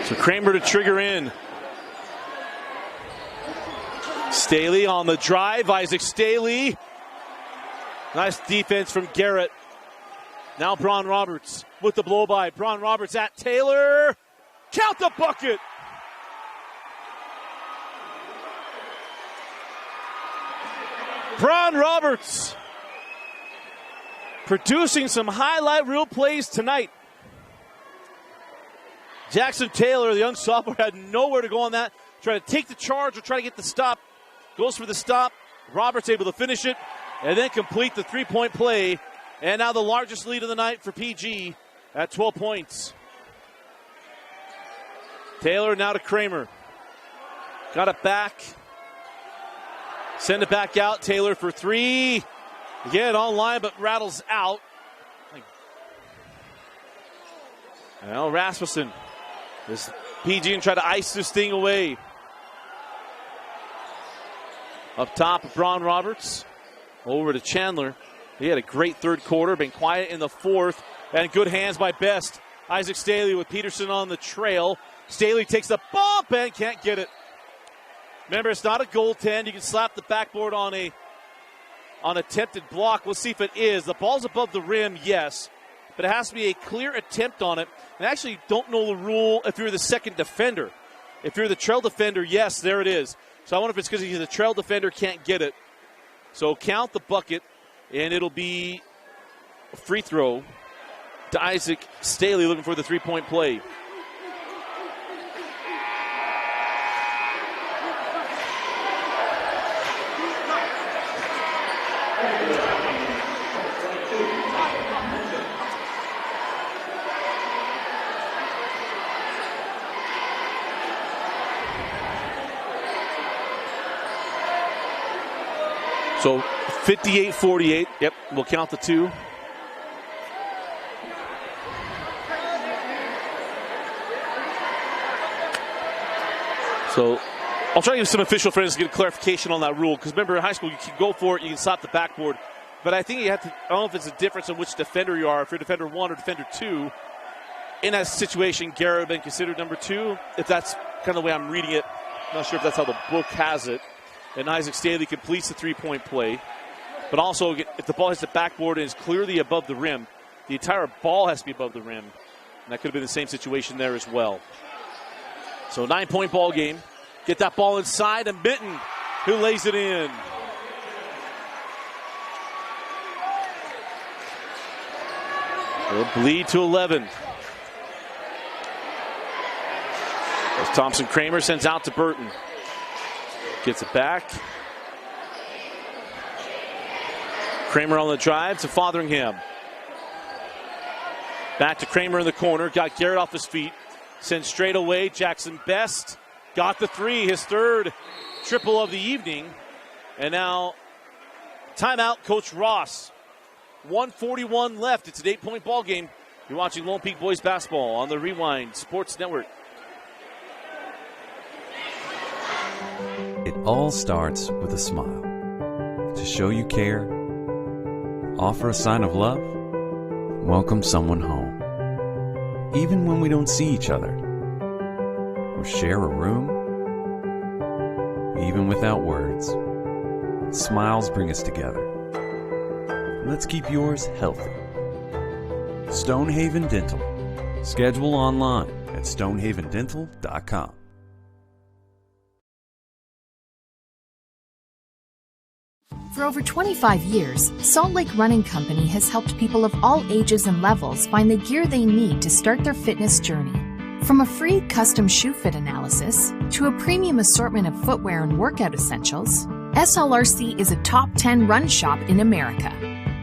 So Kramer to trigger in. Staley on the drive. Isaac Staley. Nice defense from Garrett. Now Bron Roberts with the blow by. Bron Roberts at Taylor. Count the bucket. Bron Roberts producing some highlight reel plays tonight. Jackson Taylor, the young sophomore, had nowhere to go on that. Try to take the charge or try to get the stop. Goes for the stop. Roberts able to finish it and then complete the three-point play. And now the largest lead of the night for PG at 12 points. Taylor now to Kramer. Got it back. Send it back out. Taylor for 3. Again, online, but rattles out. Now Rasmussen. This PG and try to ice this thing away. Up top, Bron Roberts. Over to Chandler. He had a great third quarter, been quiet in the fourth, and good hands by Best. Isaac Staley with Peterson on the trail. Staley takes the bump and can't get it. Remember, it's not a goaltend. You can slap the backboard on a attempted block. We'll see if it is. The ball's above the rim, yes, but it has to be a clear attempt on it. And I actually don't know the rule if you're the second defender. If you're the trail defender, yes, there it is. So I wonder if it's because the trail defender can't get it. So count the bucket, and it'll be a free throw to Isaac Staley looking for the three-point play. So 58-48. Yep, we'll count the 2. So I'll try to give some official friends to get a clarification on that rule. Because remember, in high school, you can go for it, you can stop the backboard. But I think you have to, I don't know if it's a difference in which defender you are, if you're defender 1 or defender 2. In that situation, Garrett would have been considered number 2. If that's kind of the way I'm reading it. I'm not sure if that's how the book has it. And Isaac Staley completes the three-point play. But also, if the ball hits the backboard and is clearly above the rim, the entire ball has to be above the rim. And that could have been the same situation there as well. So 9-point ball game. Get that ball inside, and Minton, who lays it in. They'll bleed to 11. As Thompson Kramer sends out to Burton. Gets it back. Kramer on the drive to Fotheringham. Back to Kramer in the corner. Got Garrett off his feet. Sends straight away. Jackson Best got the 3. His third triple of the evening. And now Timeout, Coach Ross. 1:41 left. It's an 8-point ball game. You're watching Lone Peak Boys Basketball on the Rewind Sports Network. It all starts with a smile. To show you care, offer a sign of love, welcome someone home. Even when we don't see each other, or share a room, even without words, smiles bring us together. Let's keep yours healthy. Stonehaven Dental. Schedule online at stonehavendental.com. For over 25 years, Salt Lake Running Company has helped people of all ages and levels find the gear they need to start their fitness journey. From a free custom shoe fit analysis to a premium assortment of footwear and workout essentials, SLRC is a top 10 run shop in America.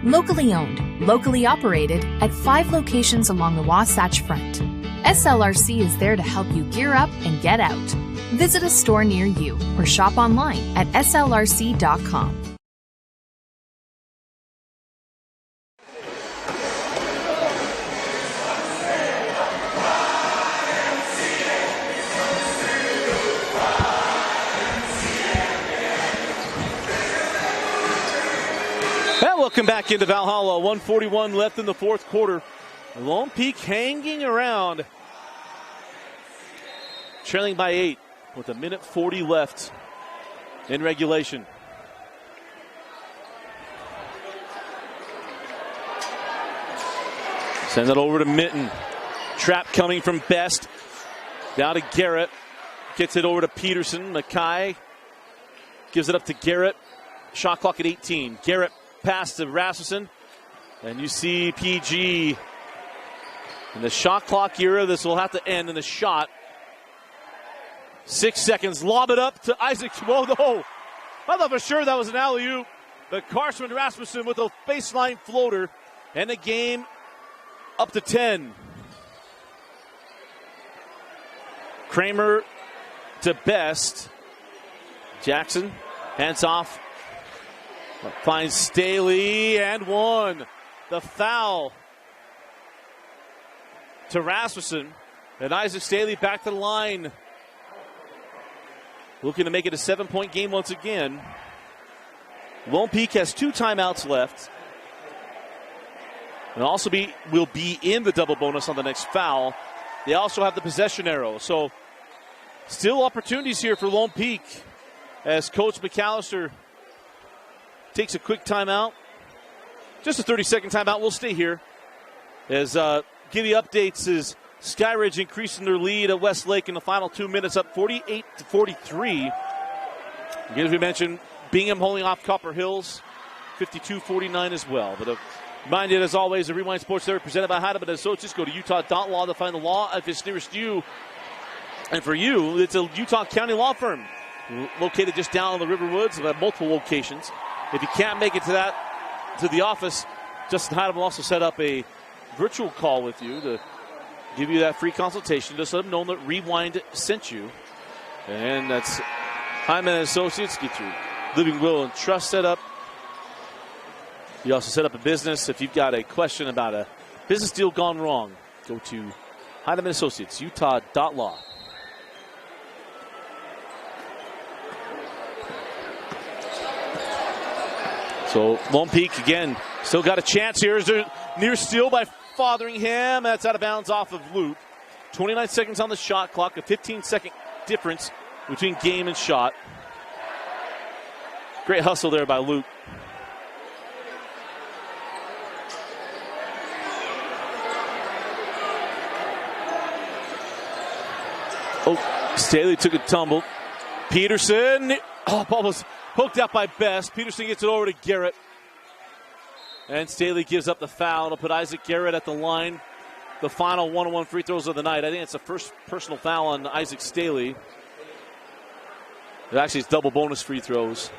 Locally owned, locally operated, at 5 locations along the Wasatch Front. SLRC is there to help you gear up and get out. Visit a store near you or shop online at slrc.com. Welcome back into Valhalla. 1:41 left in the fourth quarter. Lone Peak hanging around. Trailing by 8 with 1:40 left in regulation. Send it over to Minton. Trap coming from Best. Down to Garrett. Gets it over to Peterson. Mackay gives it up to Garrett. Shot clock at 18. Garrett pass to Rasmussen, and you see PG in the shot clock era. This will have to end in the shot. 6 seconds, lob it up to Isaac. Whoa, no. I thought for sure that was an alley-oop, but Carson Rasmussen with a baseline floater, and the game up to 10. Kramer to Best. Jackson hands off. Finds Staley and one. The foul to Rasmussen. And Isaac Staley back to the line. Looking to make it a 7-point game once again. Lone Peak has 2 timeouts left. And also will be in the double bonus on the next foul. They also have the possession arrow. So still opportunities here for Lone Peak as Coach McAllister takes a quick timeout. Just a 30-second timeout. We'll stay here as give you updates as Skyridge increasing their lead at Westlake in the final 2 minutes, up 48-43. Again, as we mentioned, Bingham holding off Copper Hills, 52-49 as well. But reminded, as always, the Rewind Sports Network presented by Heidemann Associates. Go to utah.law to find the law if it's nearest you. And for you, it's a Utah County law firm located just down in the River Woods. They have multiple locations. If you can't make it to the office, Justin Heidemann will also set up a virtual call with you to give you that free consultation. Just let them know that Rewind sent you. And that's Heidemann Associates. Get your living will and trust set up. You also set up a business. If you've got a question about a business deal gone wrong, go to Heidemann Associates, utah.law. So Lone Peak, again, still got a chance here. Is there near steal by Fotheringham? That's out of bounds off of Luke. 29 seconds on the shot clock, a 15-second difference between game and shot. Great hustle there by Luke. Oh, Staley took a tumble. Peterson, ball was poked out by Best. Peterson gets it over to Garrett. And Staley gives up the foul. It'll put Isaac Garrett at the line. The final 1-on-1 free throws of the night. I think it's the first personal foul on Isaac Staley. It actually is double bonus free throws.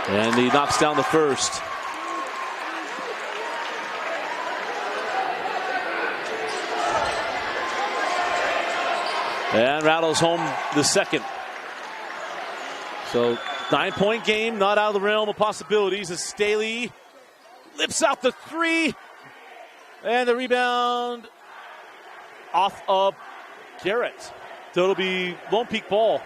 And he knocks down the first. And rattles home the second. So 9-point game, not out of the realm of possibilities as Staley lifts out the three. And the rebound off of Garrett. So it'll be Lone Peak ball.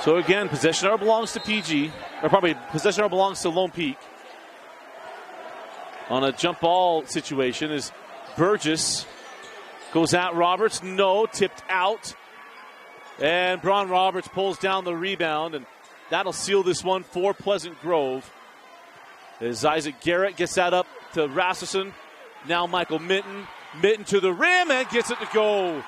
So again, possession arrow belongs to PG. Or probably possession arrow belongs to Lone Peak. On a jump ball situation is Burgess. Goes at Roberts. No, tipped out. And Braun Roberts pulls down the rebound. And that'll seal this one for Pleasant Grove. As Isaac Garrett gets that up to Rasmussen. Now Michael Minton. Minton to the rim and gets it to go.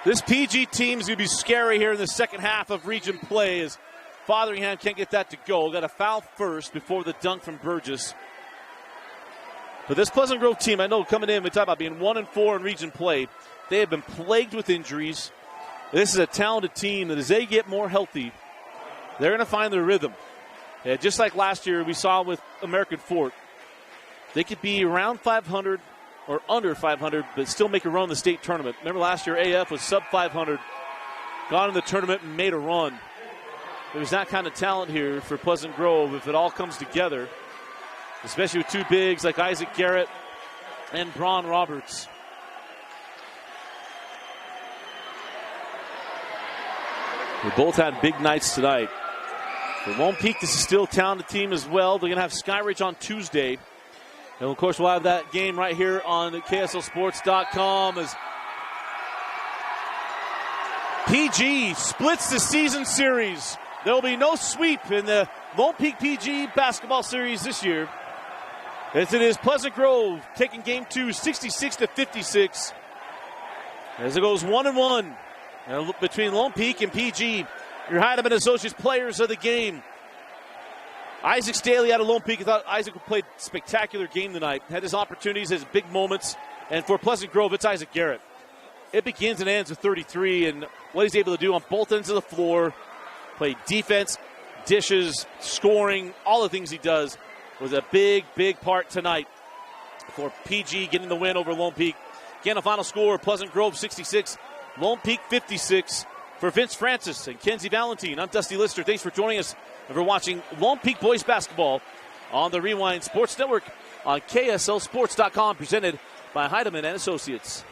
This PG team is going to be scary here in the second half of region play as Fotheringham can't get that to go. Got a foul first before the dunk from Burgess. But this Pleasant Grove team, I know coming in, we talk about being 1-4 in region play. They have been plagued with injuries. This is a talented team that as they get more healthy, they're going to find their rhythm. Yeah, just like last year we saw with American Fort. They could be around 500 or under 500, but still make a run in the state tournament. Remember last year AF was sub 500, got in the tournament and made a run. There's that kind of talent here for Pleasant Grove if it all comes together, especially with two bigs like Isaac Garrett and Braun Roberts. They both had big nights tonight. For Lone Peak, this is still a talented team as well. They're going to have Skyridge on Tuesday. And, of course, we'll have that game right here on KSLSports.com as PG splits the season series. There will be no sweep in the Lone Peak PG basketball series this year, as it is Pleasant Grove taking game 2, 66-56. As it goes 1-1 between Lone Peak and PG. Your Heidemann Associates players of the game. Isaac Staley out of Lone Peak. I thought Isaac played a spectacular game tonight. Had his opportunities, his big moments. And for Pleasant Grove, it's Isaac Garrett. It begins and ends with 33, and what he's able to do on both ends of the floor, play defense, dishes, scoring, all the things he does was a big, big part tonight for PG getting the win over Lone Peak. Again, a final score, Pleasant Grove 66, Lone Peak 56. For Vince Francis and Kenzie Valentine, I'm Dusty Lister. Thanks for joining us and for watching Lone Peak Boys Basketball on the Rewind Sports Network on KSLSports.com, presented by Heidemann and Associates.